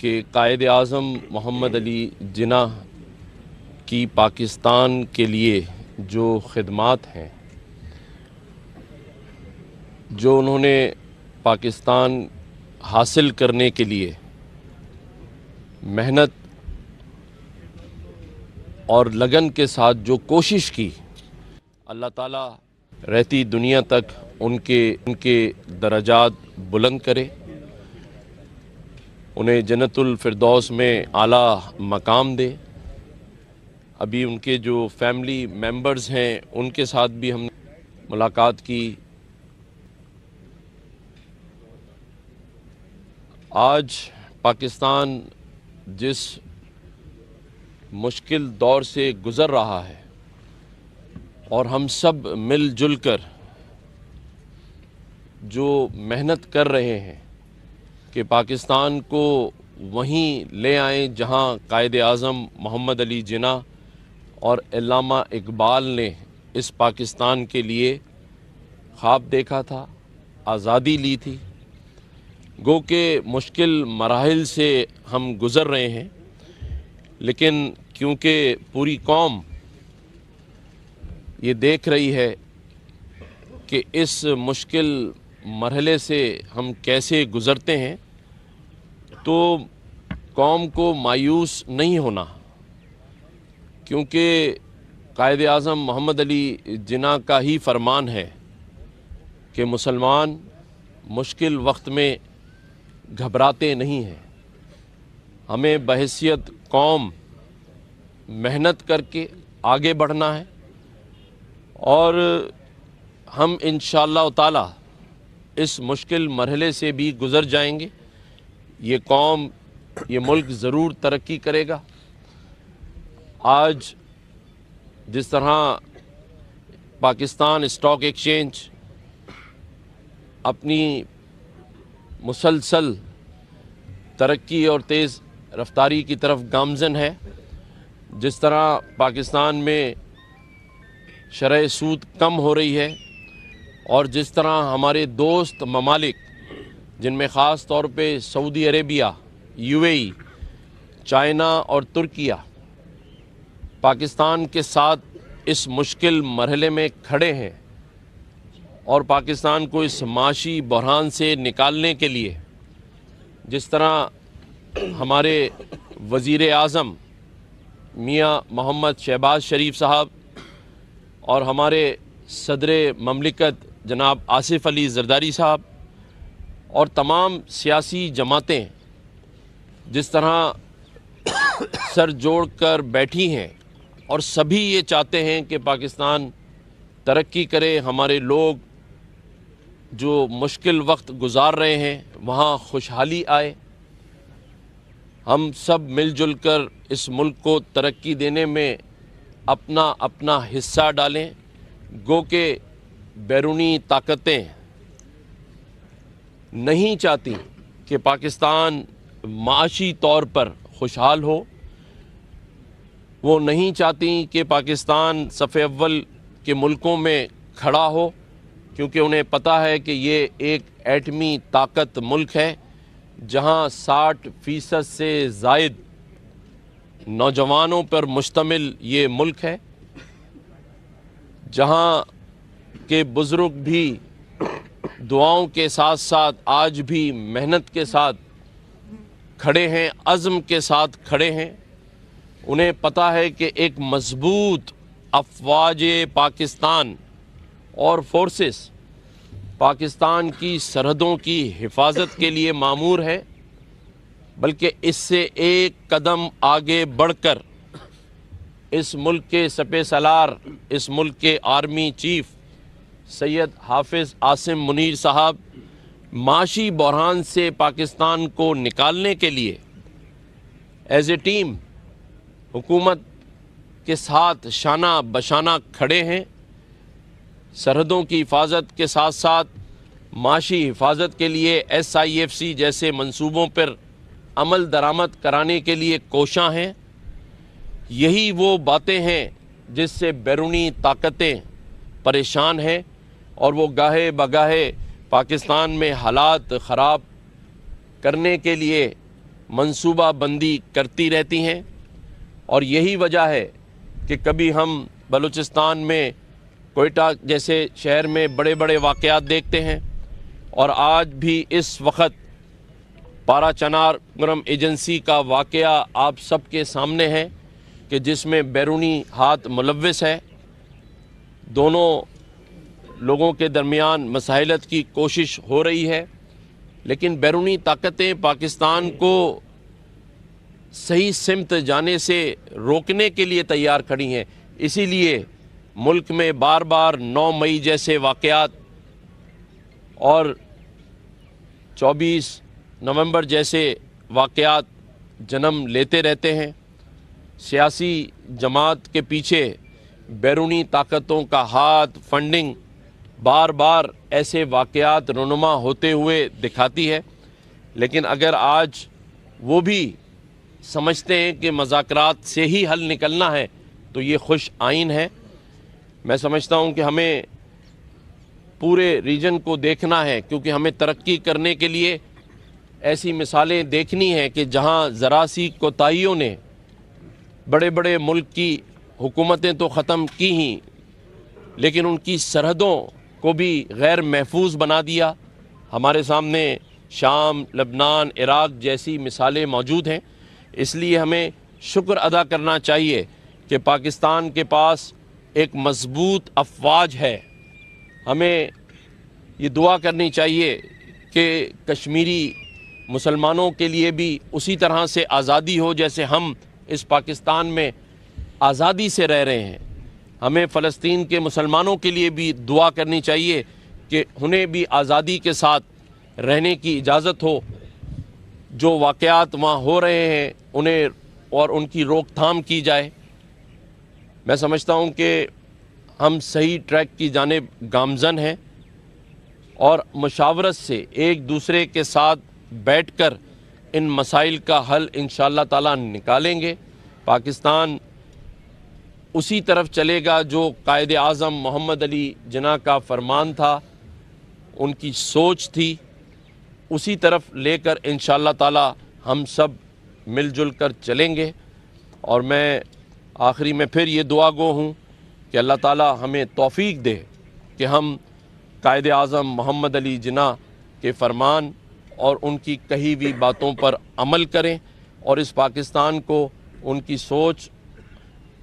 کہ قائد اعظم محمد علی جناح کی پاکستان کے لیے جو خدمات ہیں، جو انہوں نے پاکستان حاصل کرنے کے لیے محنت اور لگن کے ساتھ جو کوشش کی، اللہ تعالیٰ رہتی دنیا تک ان کے درجات بلند کرے، انہیں جنت الفردوس میں اعلیٰ مقام دے۔ ابھی ان کے جو فیملی ممبرز ہیں ان کے ساتھ بھی ہم نے ملاقات کی۔ آج پاکستان جس مشکل دور سے گزر رہا ہے اور ہم سب مل جل کر جو محنت کر رہے ہیں کہ پاکستان کو وہیں لے آئیں جہاں قائد اعظم محمد علی جناح اور علامہ اقبال نے اس پاکستان کے لیے خواب دیکھا تھا، آزادی لی تھی۔ گو کہ مشکل مراحل سے ہم گزر رہے ہیں، لیکن کیونکہ پوری قوم یہ دیکھ رہی ہے کہ اس مشکل مرحلے سے ہم کیسے گزرتے ہیں، تو قوم کو مایوس نہیں ہونا، کیونکہ قائد اعظم محمد علی جناح کا ہی فرمان ہے کہ مسلمان مشکل وقت میں گھبراتے نہیں ہیں۔ ہمیں بحیثیت قوم محنت کر کے آگے بڑھنا ہے، اور ہم انشاءاللہ تعالی اس مشکل مرحلے سے بھی گزر جائیں گے۔ یہ قوم، یہ ملک ضرور ترقی کرے گا۔ آج جس طرح پاکستان اسٹاک ایکسچینج اپنی مسلسل ترقی اور تیز رفتاری کی طرف گامزن ہے، جس طرح پاکستان میں شرح سود کم ہو رہی ہے، اور جس طرح ہمارے دوست ممالک جن میں خاص طور پہ سعودی عربیہ، UAE، چائنا اور ترکیہ پاکستان کے ساتھ اس مشکل مرحلے میں کھڑے ہیں، اور پاکستان کو اس معاشی بحران سے نکالنے کے لیے جس طرح ہمارے وزیر اعظم میاں محمد شہباز شریف صاحب اور ہمارے صدر مملکت جناب آصف علی زرداری صاحب اور تمام سیاسی جماعتیں جس طرح سر جوڑ کر بیٹھی ہیں، اور سبھی یہ چاہتے ہیں کہ پاکستان ترقی کرے، ہمارے لوگ جو مشکل وقت گزار رہے ہیں وہاں خوشحالی آئے، ہم سب مل جل کر اس ملک کو ترقی دینے میں اپنا اپنا حصہ ڈالیں۔ گو کہ بیرونی طاقتیں نہیں چاہتی کہ پاکستان معاشی طور پر خوشحال ہو، وہ نہیں چاہتی کہ پاکستان صف اول کے ملکوں میں کھڑا ہو، کیونکہ انہیں پتہ ہے کہ یہ ایک ایٹمی طاقت ملک ہے، جہاں 60% سے زائد نوجوانوں پر مشتمل یہ ملک ہے، جہاں کے بزرگ بھی دعاؤں کے ساتھ ساتھ آج بھی محنت کے ساتھ کھڑے ہیں، عزم کے ساتھ کھڑے ہیں۔ انہیں پتہ ہے کہ ایک مضبوط افواج پاکستان اور فورسز پاکستان کی سرحدوں کی حفاظت کے لیے مامور ہے، بلکہ اس سے ایک قدم آگے بڑھ کر اس ملک کے سپہ سالار، اس ملک کے آرمی چیف سید حافظ عاصم منیر صاحب معاشی بحران سے پاکستان کو نکالنے کے لیے ایز اے ٹیم حکومت کے ساتھ شانہ بشانہ کھڑے ہیں۔ سرحدوں کی حفاظت کے ساتھ ساتھ معاشی حفاظت کے لیے SIFC جیسے منصوبوں پر عمل درآمد کرانے کے لیے کوشاں ہیں۔ یہی وہ باتیں ہیں جس سے بیرونی طاقتیں پریشان ہیں، اور وہ گاہے بگاہے پاکستان میں حالات خراب کرنے کے لیے منصوبہ بندی کرتی رہتی ہیں، اور یہی وجہ ہے کہ کبھی ہم بلوچستان میں کوئٹہ جیسے شہر میں بڑے بڑے واقعات دیکھتے ہیں، اور آج بھی اس وقت پارا چنار گرم ایجنسی کا واقعہ آپ سب کے سامنے ہے کہ جس میں بیرونی ہاتھ ملوث ہے۔ دونوں لوگوں کے درمیان مساحلت کی کوشش ہو رہی ہے، لیکن بیرونی طاقتیں پاکستان کو صحیح سمت جانے سے روکنے کے لیے تیار کھڑی ہیں۔ اسی لیے ملک میں بار بار 9 مئی جیسے واقعات اور 24 نومبر جیسے واقعات جنم لیتے رہتے ہیں۔ سیاسی جماعت کے پیچھے بیرونی طاقتوں کا ہاتھ، فنڈنگ بار بار ایسے واقعات رونما ہوتے ہوئے دکھاتی ہے، لیکن اگر آج وہ بھی سمجھتے ہیں کہ مذاکرات سے ہی حل نکلنا ہے تو یہ خوش آئین ہے۔ میں سمجھتا ہوں کہ ہمیں پورے ریجن کو دیکھنا ہے، کیونکہ ہمیں ترقی کرنے کے لیے ایسی مثالیں دیکھنی ہیں کہ جہاں ذرا سی کوتاہیوں نے بڑے بڑے ملک کی حکومتیں تو ختم کی ہی، لیکن ان کی سرحدوں کو بھی غیر محفوظ بنا دیا۔ ہمارے سامنے شام، لبنان، عراق جیسی مثالیں موجود ہیں۔ اس لیے ہمیں شکر ادا کرنا چاہیے کہ پاکستان کے پاس ایک مضبوط افواج ہے۔ ہمیں یہ دعا کرنی چاہیے کہ کشمیری مسلمانوں کے لیے بھی اسی طرح سے آزادی ہو جیسے ہم اس پاکستان میں آزادی سے رہ رہے ہیں۔ ہمیں فلسطین کے مسلمانوں کے لیے بھی دعا کرنی چاہیے کہ انہیں بھی آزادی کے ساتھ رہنے کی اجازت ہو۔ جو واقعات وہاں ہو رہے ہیں انہیں اور ان کی روک تھام کی جائے۔ میں سمجھتا ہوں کہ ہم صحیح ٹریک کی جانب گامزن ہیں، اور مشاورت سے ایک دوسرے کے ساتھ بیٹھ کر ان مسائل کا حل انشاءاللہ تعالیٰ نکالیں گے۔ پاکستان اسی طرف چلے گا جو قائد اعظم محمد علی جناح کا فرمان تھا، ان کی سوچ تھی، اسی طرف لے کر انشاءاللہ تعالیٰ ہم سب مل جل کر چلیں گے۔ اور میں آخری میں پھر یہ دعا گو ہوں کہ اللہ تعالیٰ ہمیں توفیق دے کہ ہم قائد اعظم محمد علی جناح کے فرمان اور ان کی کہی ہوئی باتوں پر عمل کریں، اور اس پاکستان کو ان کی سوچ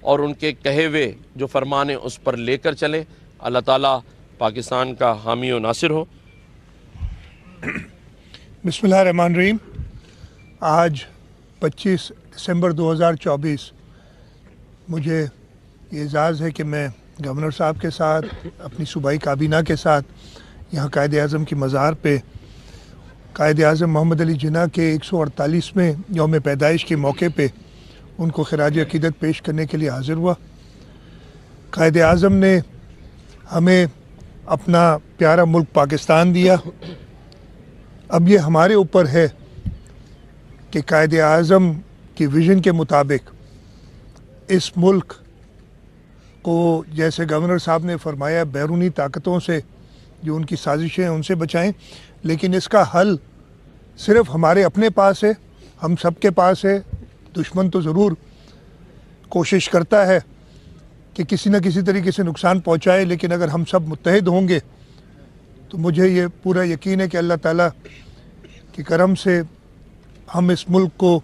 اور ان کے کہے ہوئے جو فرمان ہیں اس پر لے کر چلیں۔ اللہ تعالیٰ پاکستان کا حامی و ناصر ہو۔ بسم اللہ الرحمن الرحیم۔ آج 25 دسمبر 2024 مجھے یہ اعزاز ہے کہ میں گورنر صاحب کے ساتھ اپنی صوبائی کابینہ کے ساتھ یہاں قائد اعظم کی مزار پہ قائد اعظم محمد علی جناح کے 148ویں یوم پیدائش کے موقع پہ ان کو خراج عقیدت پیش کرنے کے لیے حاضر ہوا۔ قائد اعظم نے ہمیں اپنا پیارا ملک پاکستان دیا۔ اب یہ ہمارے اوپر ہے کہ قائد اعظم کی ویژن کے مطابق اس ملک کو، جیسے گورنر صاحب نے فرمایا، بیرونی طاقتوں سے جو ان کی سازشیں ہیں ان سے بچائیں، لیکن اس کا حل صرف ہمارے اپنے پاس ہے، ہم سب کے پاس ہے۔ دشمن تو ضرور کوشش کرتا ہے کہ کسی نہ کسی طریقے سے نقصان پہنچائے، لیکن اگر ہم سب متحد ہوں گے تو مجھے یہ پورا یقین ہے کہ اللہ تعالیٰ کے کرم سے ہم اس ملک کو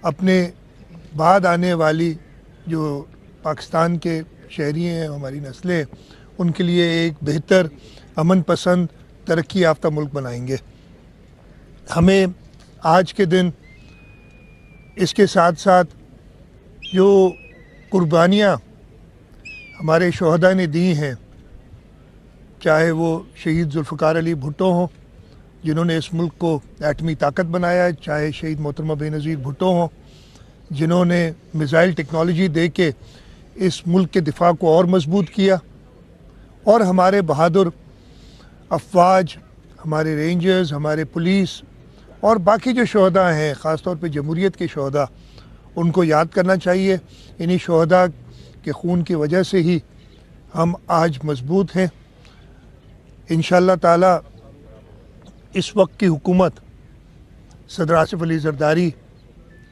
اپنے بعد آنے والی جو پاکستان کے شہری ہیں، ہماری نسلیں، ان کے لیے ایک بہتر، امن پسند، ترقی یافتہ ملک بنائیں گے۔ ہمیں آج کے دن اس کے ساتھ ساتھ جو قربانیاں ہمارے شہداء نے دی ہیں، چاہے وہ شہید ذوالفقار علی بھٹو ہوں جنہوں نے اس ملک کو ایٹمی طاقت بنایا، چاہے شہید محترمہ بے نظیر بھٹو ہوں جنہوں نے میزائل ٹیکنالوجی دے کے اس ملک کے دفاع کو اور مضبوط کیا، اور ہمارے بہادر افواج، ہمارے رینجرز، ہمارے پولیس اور باقی جو شہداء ہیں، خاص طور پہ جمہوریت کے شہداء، ان کو یاد کرنا چاہیے۔ انہی شہداء کے خون کی وجہ سے ہی ہم آج مضبوط ہیں۔ انشاءاللہ تعالی اس وقت کی حکومت صدر آصف علی زرداری